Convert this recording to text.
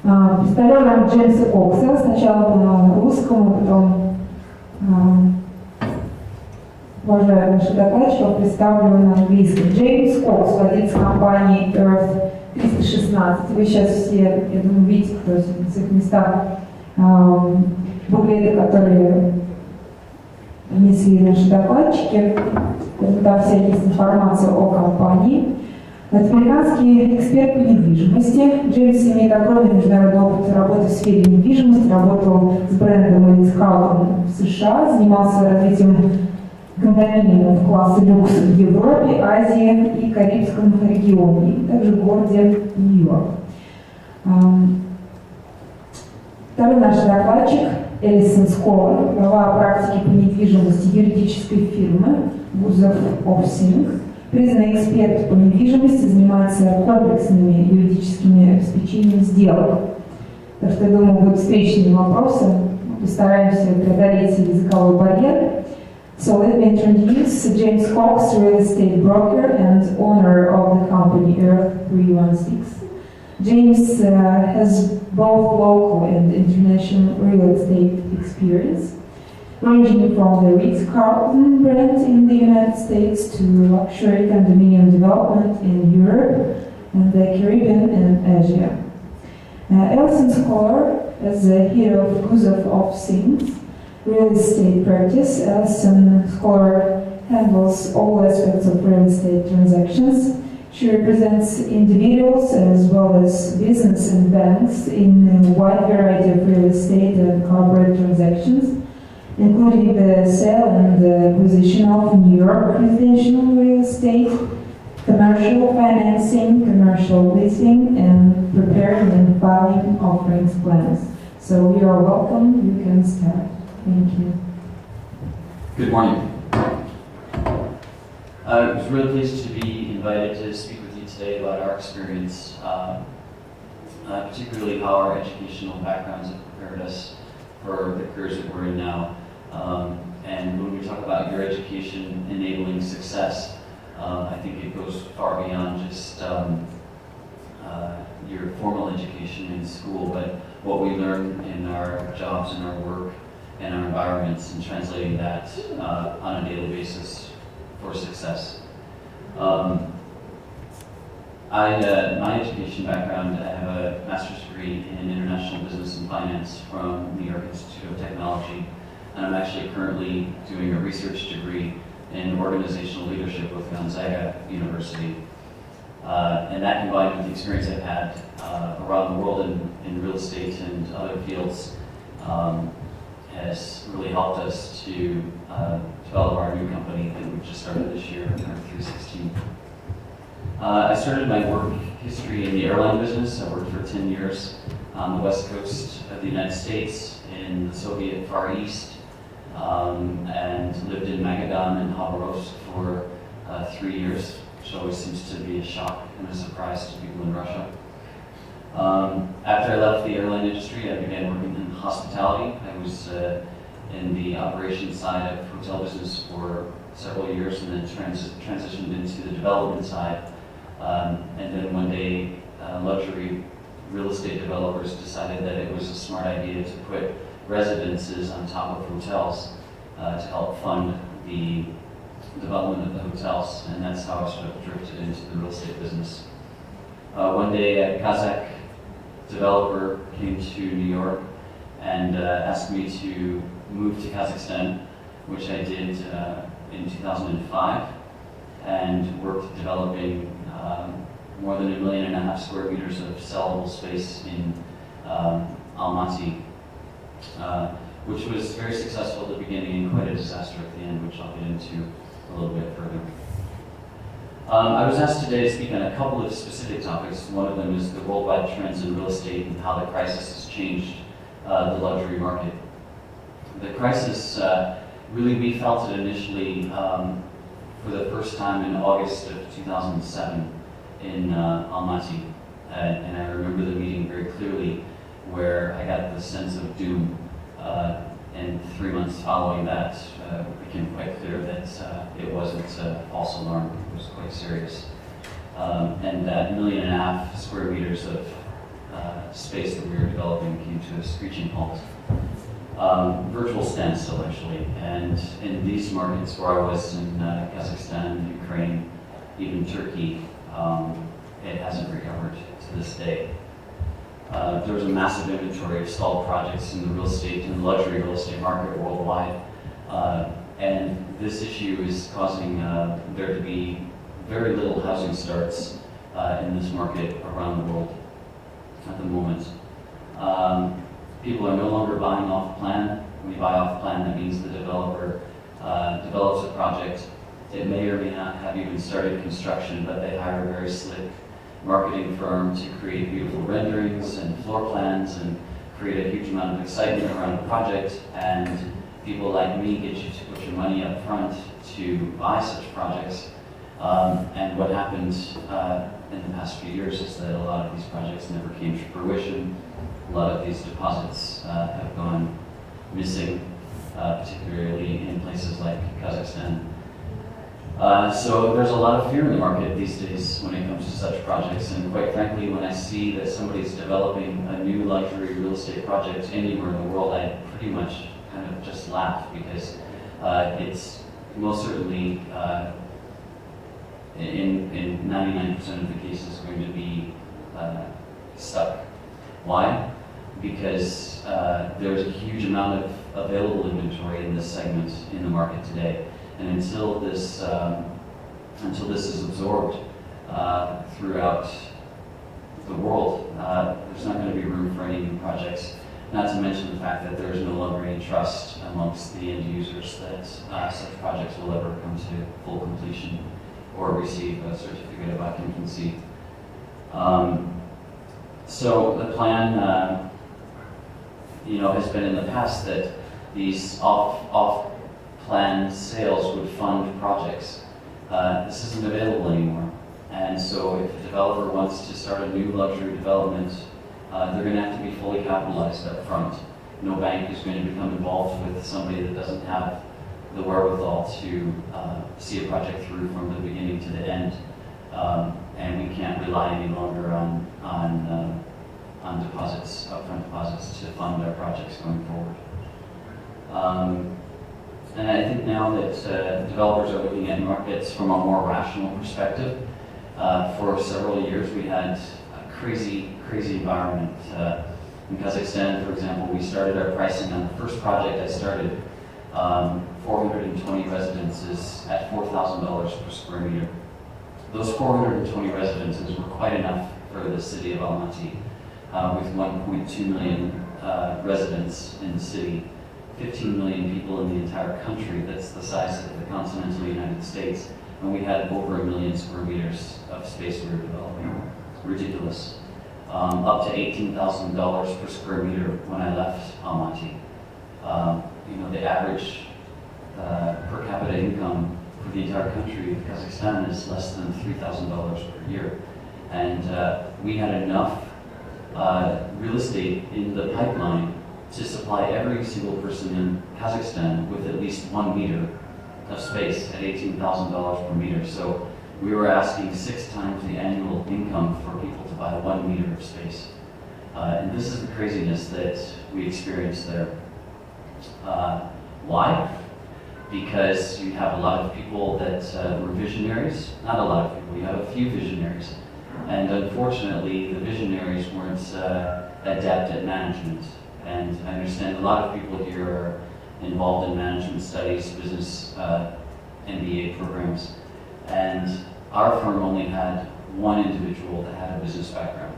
Представляю нам Джеймса Кокса, сначала на русском, а потом, уважаемых наших докладчиков, представлю на английском. Джеймс Кокс, владелец компании Earth 316. Вы сейчас все, я думаю, видите, кто в своих местах буклеты, которые внесли наши докладчики. Там вся есть информация о компании. Это американский эксперт по недвижимости. Джеймс имеет огромный международный опыт работы в сфере недвижимости, работал с брендом и скаутом в США, занимался развитием кондоминиумов класса люкс в Европе, Азии и Карибском регионе, и также в городе Нью-Йорк. Второй наш докладчик Элисон Сколар, глава практики по недвижимости юридической фирмы Woods of Sink. Признанный эксперт по недвижимости, занимается комплексными юридическими обеспечениями сделок. Так что, я думаю, будут встречные вопросы. Мы постараемся преодолеть языковой барьер. So let me introduce James Cox, real estate broker and owner of the company Earth 316. James has both local and international real estate experience, ranging from the Ritz-Carlton brand in the United States to luxury condominium development in Europe and the Caribbean and Asia. Elson Scholar, as the head of Guzov of Sings real estate practice, Elson Scholar handles all aspects of real estate transactions. She represents individuals as well as business and banks in a wide variety of real estate and corporate transactions, including the sale and the acquisition of New York residential real estate, commercial financing, commercial leasing, and preparing and filing offerings plans. So you are welcome, you can start. Thank you. Good morning. I was really pleased to be invited to speak with you today about our experience, particularly how our educational backgrounds have prepared us for the careers that we're in now. And when we talk about your education enabling success, I think it goes far beyond just your formal education in school, but what we learn in our jobs and our work and our environments, and translating that on a daily basis for success. My education background, I have a master's degree in international business and finance from New York Institute of Technology, and I'm actually currently doing a research degree in organizational leadership with Gonzaga University. And that combined with the experience I've had around the world in real estate and other fields has really helped us to develop our new company that we've just started this year, Earth 316. I started my work history in the airline business. I worked for 10 years on the west coast of the United States, in the Soviet Far East, and lived in Magadan and Khabarovsk for 3 years, which always seems to be a shock and a surprise to people in Russia. After I left the airline industry, I began working in hospitality. I was in the operations side of hotel business for several years, and then transitioned into the development side. And then one day, luxury real estate developers decided that it was a smart idea to put residences on top of hotels to help fund the development of the hotels, and that's how I sort of drifted into the real estate business. One day, a Kazakh developer came to New York and asked me to move to Kazakhstan, which I did in 2005, and worked developing more than 1.5 million square meters of sellable space in Almaty, which was very successful at the beginning and quite a disaster at the end, which I'll get into a little bit further. I was asked today to speak on a couple of specific topics. One of them is the worldwide trends in real estate and how the crisis has changed the luxury market. The crisis, really we felt it initially for the first time in August of 2007 in Almaty. And I remember the meeting very clearly where I got the sense of doom. And 3 months following that, it became quite clear that it wasn't a false alarm, it was quite serious. And that 1.5 million square meters of space that we were developing came to a screeching halt. Virtual standstill, actually. And in these markets where I was in Kazakhstan, Ukraine, even Turkey, it hasn't recovered to this day. There was a massive inventory of stalled projects in the real estate and luxury real estate market worldwide. And this issue is causing there to be very little housing starts in this market around the world at the moment. People are no longer buying off plan. When you buy off plan, that means the developer develops a project. It may or may not have even started construction, but they hire a very slick marketing firm to create beautiful renderings and floor plans and create a huge amount of excitement around the project. And people like me get you to put your money up front to buy such projects. And what happened in the past few years is that a lot of these projects never came to fruition. A lot of these deposits have gone missing, particularly in places like Kazakhstan. So there's a lot of fear in the market these days when it comes to such projects, and quite frankly, when I see that somebody's developing a new luxury real estate project anywhere in the world, I pretty much kind of just laugh, because it's most certainly, in 99% of the cases, going to be stuck. Why? Because there's a huge amount of available inventory in this segment in the market today. And until this is absorbed throughout the world, there's not going to be room for any new projects. Not to mention the fact that there's no longer any trust amongst the end users that such projects will ever come to full completion or receive a certificate of occupancy. So the plan, has been in the past that these off-plan sales would fund projects. This isn't available anymore. And so if a developer wants to start a new luxury development, they're going to have to be fully capitalized up front. No bank is going to become involved with somebody that doesn't have the wherewithal to see a project through from the beginning to the end. And we can't rely any longer on deposits, upfront deposits, to fund our projects going forward. And I think now that developers are looking at markets from a more rational perspective. For several years we had a crazy environment. In Kazakhstan, for example, we started our pricing on the first project I started, 420 residences at $4,000 per square meter. Those 420 residences were quite enough for the city of Almaty, with 1.2 million residents in the city. 15 million people in the entire country. That's the size of the continental United States. And we had over 1 million square meters of space we were developing. Ridiculous. Up to $18,000 per square meter when I left Almaty. The average per capita income for the entire country of Kazakhstan is less than $3,000 per year. And we had enough real estate in the pipeline to supply every single person in Kazakhstan with at least 1 meter of space at $18,000 per meter. So we were asking 6 times the annual income for people to buy 1 meter of space. And this is the craziness that we experienced there. Why? Because you have a lot of people that were visionaries. Not a lot of people, you have a few visionaries. And unfortunately, the visionaries weren't adept at management. And I understand a lot of people here are involved in management studies, business MBA programs. And our firm only had one individual that had a business background.